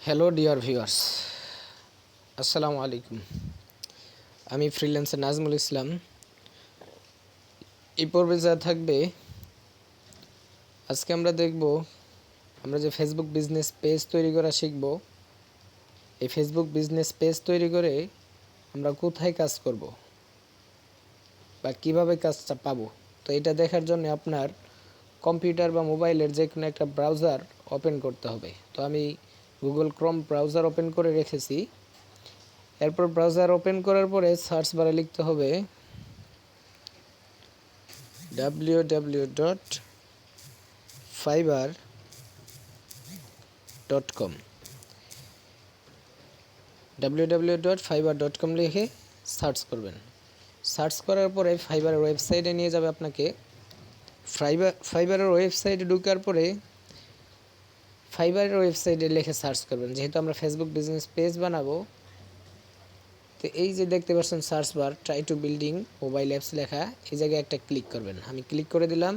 Hello dear viewers, আসসালামু আলাইকুম। আমি ফ্রিল্যান্সার নাজমুল ইসলাম। এই পর্বে যা থাকবে, আজকে আমরা দেখব আমরা যে ফেসবুক বিজনেস পেজ তৈরি করা শিখব। এই ফেসবুক বিজনেস পেজ তৈরি করে আমরা কোথায় কাজ করব বা কিভাবে কাজটা পাবো। তো এটা দেখার জন্য আপনার কম্পিউটার বা মোবাইলের যে কোনো একটা ব্রাউজার ওপেন করতে হবে। তো আমি গুগল ক্রোম ব্রাউজার ওপেন করে রেখেছি। এরপর ব্রাউজার ওপেন করার পরে সার্চ বারে লিখতে হবে www.fiverr.com www.fiverr.com লিখে সার্চ করবেন। সার্চ করার পরে ফাইবারের ওয়েবসাইটে নিয়ে যাবে আপনাকে। ফাইবারের ওয়েবসাইটে ঢোকার পরে ফাইবারের ওয়েবসাইটে লিখে সার্চ করবেন। যেহেতু আমরা ফেসবুক বিজনেস পেজ বানাবো, তো এই যে দেখতে পাচ্ছেন search bar try to building mobile apps লেখা, এই জায়গায় একটা ক্লিক করবেন। আমি ক্লিক করে দিলাম।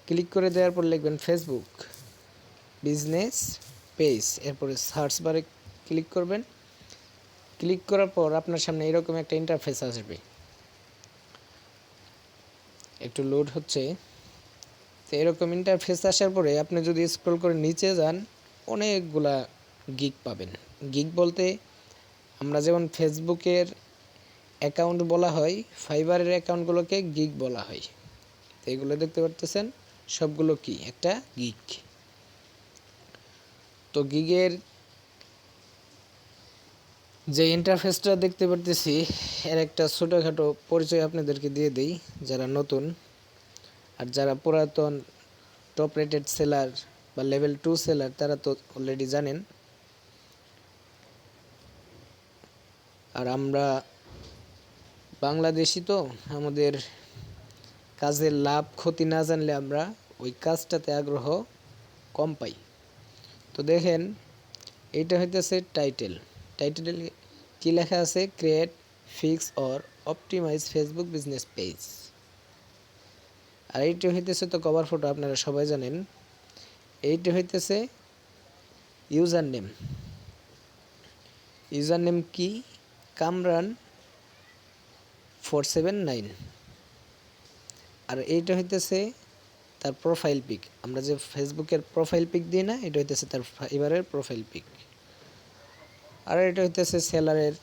ক্লিক করে দেওয়ার পর লিখবেন ফেসবুক বিজনেস পেজ। এরপরে সার্চ বারে ক্লিক করবেন। ক্লিক করার পর আপনার সামনে এরকম একটা ইন্টারফেস আসবে। একটু লোড হচ্ছে। তো এরকম ইন্টারফেস আসার পরে আপনি যদি স্ক্রল করে নিচে যান, অনেকগুলা গিগ পাবেন। গিগ বলতে আমরা যেমন ফেসবুকের অ্যাকাউন্ট বলা হয়, ফাইবারের অ্যাকাউন্টগুলোকে গিগ বলা হয়। তো এগুলো দেখতে পারতেছেন, সবগুলো কি একটা গিগ। তো গিগের যে ইন্টারফেসটা দেখতে পারতেছি, এর একটা ছোটোখাটো পরিচয় আপনাদেরকে দিয়ে দিই যারা নতুন। আর যারা পুরাতন টপ রেটেড সেলার বা লেভেল 2 সেলার, তারা তো অলরেডি জানেন। আর আমরা বাংলাদেশি, তো আমাদের কাজের লাভ ক্ষতি না জানলে আমরা ওই কাজটাতে আগ্রহ কম পাই। তো দেখেন, এইটা হইতেছে টাইটেল। টাইটেল কি লেখা আছে? Create, fix or optimise Facebook business page. আর এইটা হইতেছে তো কভার ফটো, আপনারা সবাই জানেন। এইটা হইতেছে ইউজার নেম। ইউজার নেম কি? কামরান 479। আর এইটা হইতেছে তার প্রোফাইল পিক। আমরা যে ফেসবুকের প্রোফাইল পিক দিই না, এটা হইতেছে তার ফাইবারের প্রোফাইল পিক। আর এটা হইতেছে সেলারের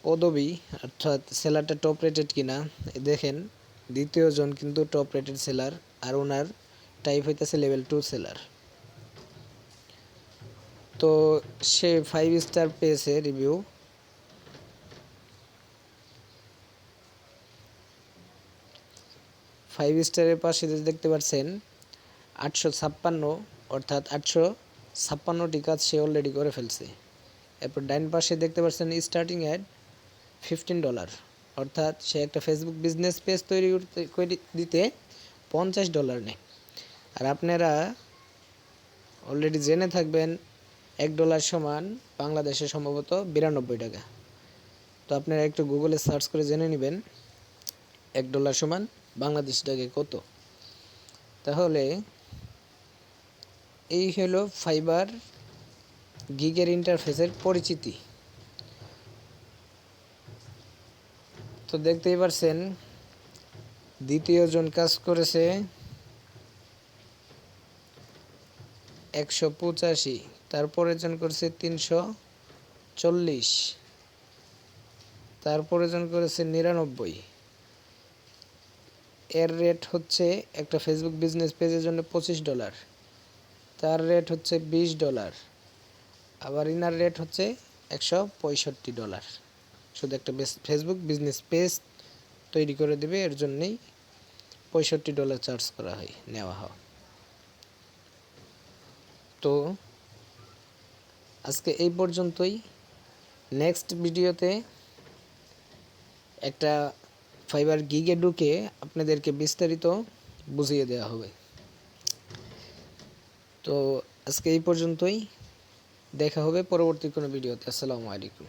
পদবি, অর্থাৎ সেলারটা টপ রেটেড কিনা। দেখেন, দ্বিতীয় জন কিন্তু টপ রেটেড সেলার, আর ওনার টাইপ হইতেছে লেভেল 2 সেলার। তো সে 5 স্টার পেয়েছে রিভিউ। ফাইভ স্টারের পাশে দেখতে পাচ্ছেন 856, অর্থাৎ 856টি কাজ সে অলরেডি করে ফেলছে। এরপর ডাইন পাশে দেখতে পাচ্ছেন স্টার্টিং অ্যাড $15, অর্থাৎ সে একটা ফেসবুক বিজনেস পেজ তৈরি করে দিতে $50 নেয়। আর আপনারা অলরেডি জেনে থাকবেন $1 সমান বাংলাদেশে সম্ভবত 92 টাকা। তো আপনারা একটু গুগলে সার্চ করে জেনে নেবেন $1 সমান বাংলাদেশ টাকায় কত। তাহলে এই হলো ফাইবার গিগের ইন্টারফেসের পরিচিতি। তো দেখতেই পারছেন, দ্বিতীয় জন কাজ করেছে 185, তারপরে জন করেছে 340, তারপরে জন করেছে 99। এর রেট হচ্ছে একটা ফেসবুক বিজনেস পেজের জন্য $25, তার রেট হচ্ছে $20, আবার ইনার রেট হচ্ছে $165। শুধু একটা ফেসবুক বিজনেস পেজ তৈরি করে দেবে, এর জন্যেই $65 চার্জ করা হয়, নেওয়া হয়। তো আজকে এই পর্যন্তই। নেক্সট ভিডিওতে একটা ফাইবার গিগে ঢুকে আপনাদেরকে বিস্তারিত বুঝিয়ে দেওয়া হবে। তো আজকে এই পর্যন্তই, দেখা হবে পরবর্তী কোনো ভিডিওতে। আসসালামু আলাইকুম।